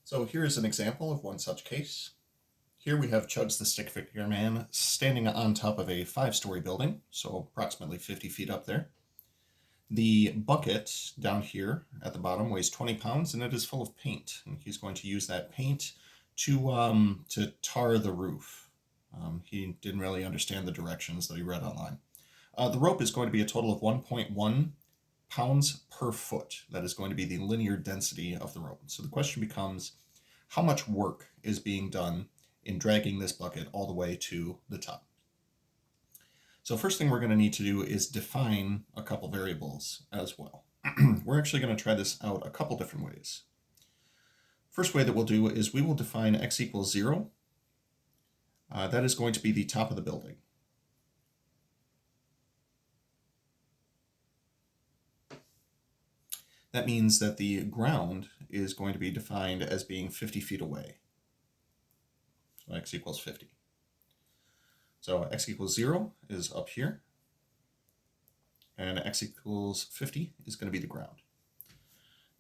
So here is an example of one such case. Here we have Chuggz the stick figure man standing on top of a 5-story building, so approximately 50 feet up there. The bucket down here at the bottom weighs 20 pounds and it is full of paint. And he's going to use that paint to tar the roof. He didn't really understand the directions that he read online. The rope is going to be a total of 1.1 pounds per foot. That is going to be the linear density of the rope. So the question becomes, how much work is being done in dragging this bucket all the way to the top? So first thing we're going to need to do is define a couple variables as well. We're actually going to try this out a couple different ways. First way that we'll do is we will define x equals 0. That is going to be the top of the building. That means that the ground is going to be defined as being 50 feet away. So x equals 50. So x equals 0 is up here, and x equals 50 is going to be the ground.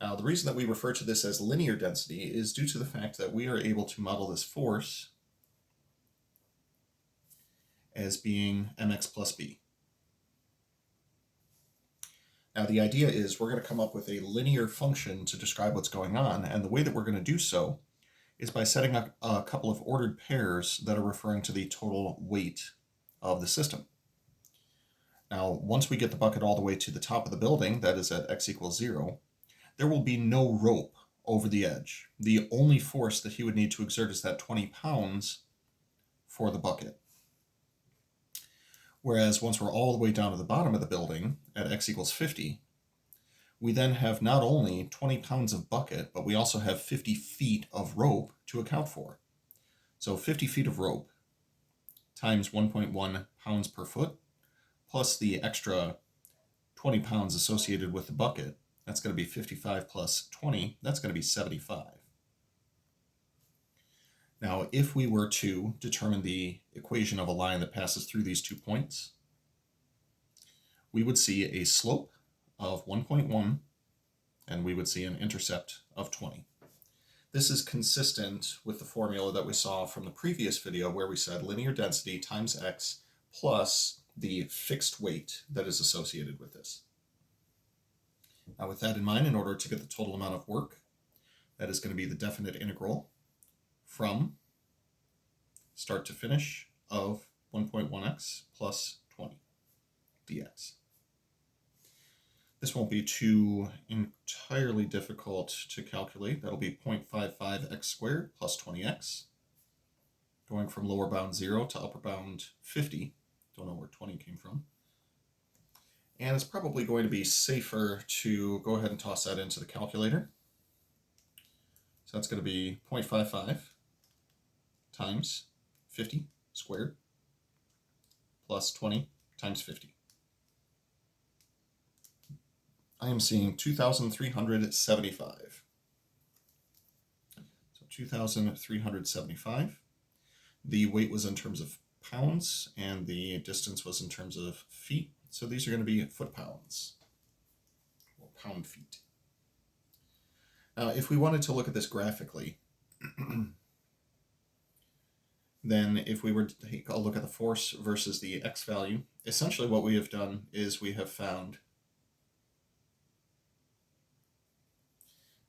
Now, the reason that we refer to this as linear density is due to the fact that we are able to model this force as being mx plus b. Now, the idea is we're going to come up with a linear function to describe what's going on, and the way that we're going to do so is by setting up a couple of ordered pairs that are referring to the total weight of the system. Now, once we get the bucket all the way to the top of the building, that is at x equals 0, there will be no rope over the edge. The only force that he would need to exert is that 20 pounds for the bucket. Whereas once we're all the way down to the bottom of the building at x equals 50, we then have not only 20 pounds of bucket, but we also have 50 feet of rope to account for. So 50 feet of rope times 1.1 pounds per foot, plus the extra 20 pounds associated with the bucket, that's going to be 55 plus 20, that's going to be 75. Now, if we were to determine the equation of a line that passes through these 2 points, we would see a slope of 1.1, and we would see an intercept of 20. This is consistent with the formula that we saw from the previous video where we said linear density times x plus the fixed weight that is associated with this. Now, with that in mind, in order to get the total amount of work, that is going to be the definite integral from start to finish of 1.1x plus 20 dx. This won't be too entirely difficult to calculate. That'll be 0.55x squared plus 20x, going from lower bound 0 to upper bound 50. Don't know where 20 came from. And it's probably going to be safer to go ahead and toss that into the calculator. So that's going to be 0.55 times 50 squared plus 20 times 50. I am seeing 2,375. So 2,375. The weight was in terms of pounds and the distance was in terms of feet. So these are going to be foot-pounds, or pound-feet. Now, if we wanted to look at this graphically, then if we were to take a look at the force versus the x value, essentially what we have done is we have found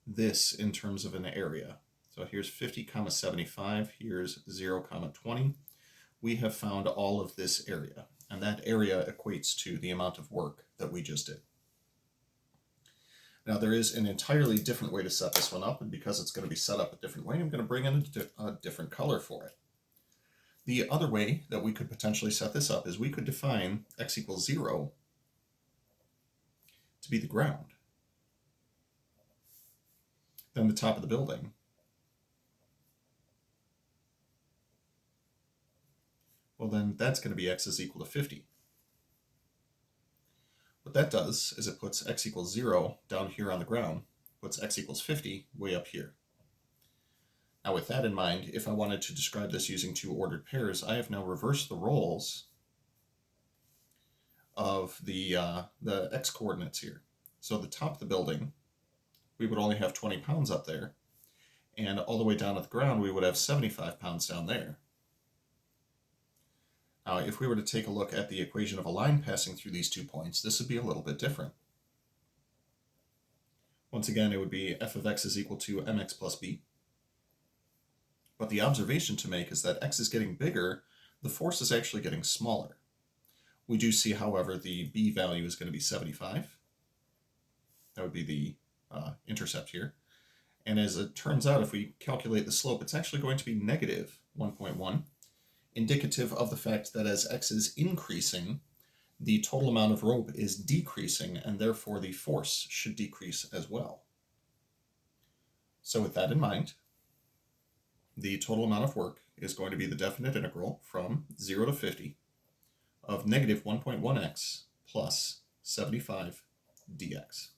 this in terms of an area. So here's 50, 75, here's 0, 20. We have found all of this area, and that area equates to the amount of work that we just did. Now, there is an entirely different way to set this one up, and because it's going to be set up a different way, I'm going to bring in a different color for it. The other way that we could potentially set this up is we could define x equals 0 to be the ground, then the top of the building, well then that's going to be x is equal to 50. What that does is it puts x equals 0 down here on the ground, puts x equals 50 way up here. Now, with that in mind, if I wanted to describe this using 2 ordered pairs, I have now reversed the roles of the x coordinates here. So the top of the building, we would only have 20 pounds up there, and all the way down at the ground we would have 75 pounds down there. Now, if we were to take a look at the equation of a line passing through these 2 points, this would be a little bit different. Once again, it would be f of x is equal to mx plus b. But the observation to make is that x is getting bigger, the force is actually getting smaller. We do see, however, the b value is going to be 75. That would be the intercept here. And as it turns out, if we calculate the slope, it's actually going to be negative 1.1, indicative of the fact that as x is increasing, the total amount of rope is decreasing, and therefore the force should decrease as well. So with that in mind, the total amount of work is going to be the definite integral from 0 to 50 of negative 1.1x plus 75 dx.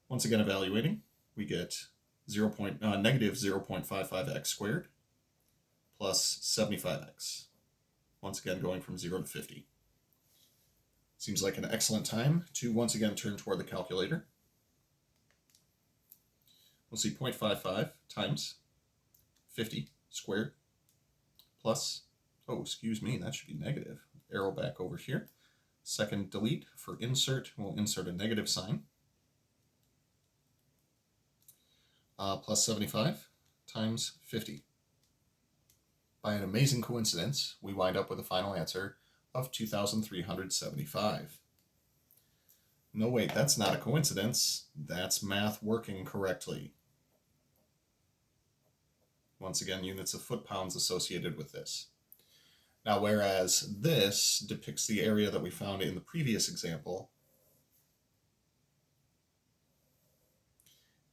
Once again evaluating, we get negative 0.55x squared plus 75x. Once again going from 0 to 50. Seems like an excellent time to once again turn toward the calculator. We'll see 0.55 times 50 squared plus, oh, excuse me, that should be negative. Arrow back over here. Second delete for insert, we'll insert a negative sign. Plus 75 times 50. By an amazing coincidence, we wind up with a final answer of 2,375. No, wait, that's not a coincidence. That's math working correctly. Once again, units of foot-pounds associated with this. Now, whereas this depicts the area that we found in the previous example,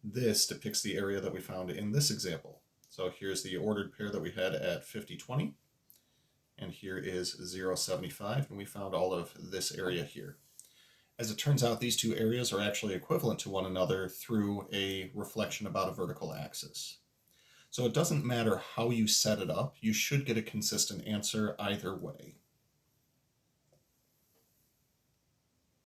this depicts the area that we found in this example. So here's the ordered pair that we had at 50-20, and here is 0.75, and we found all of this area here. As it turns out, these two areas are actually equivalent to one another through a reflection about a vertical axis. So it doesn't matter how you set it up, you should get a consistent answer either way.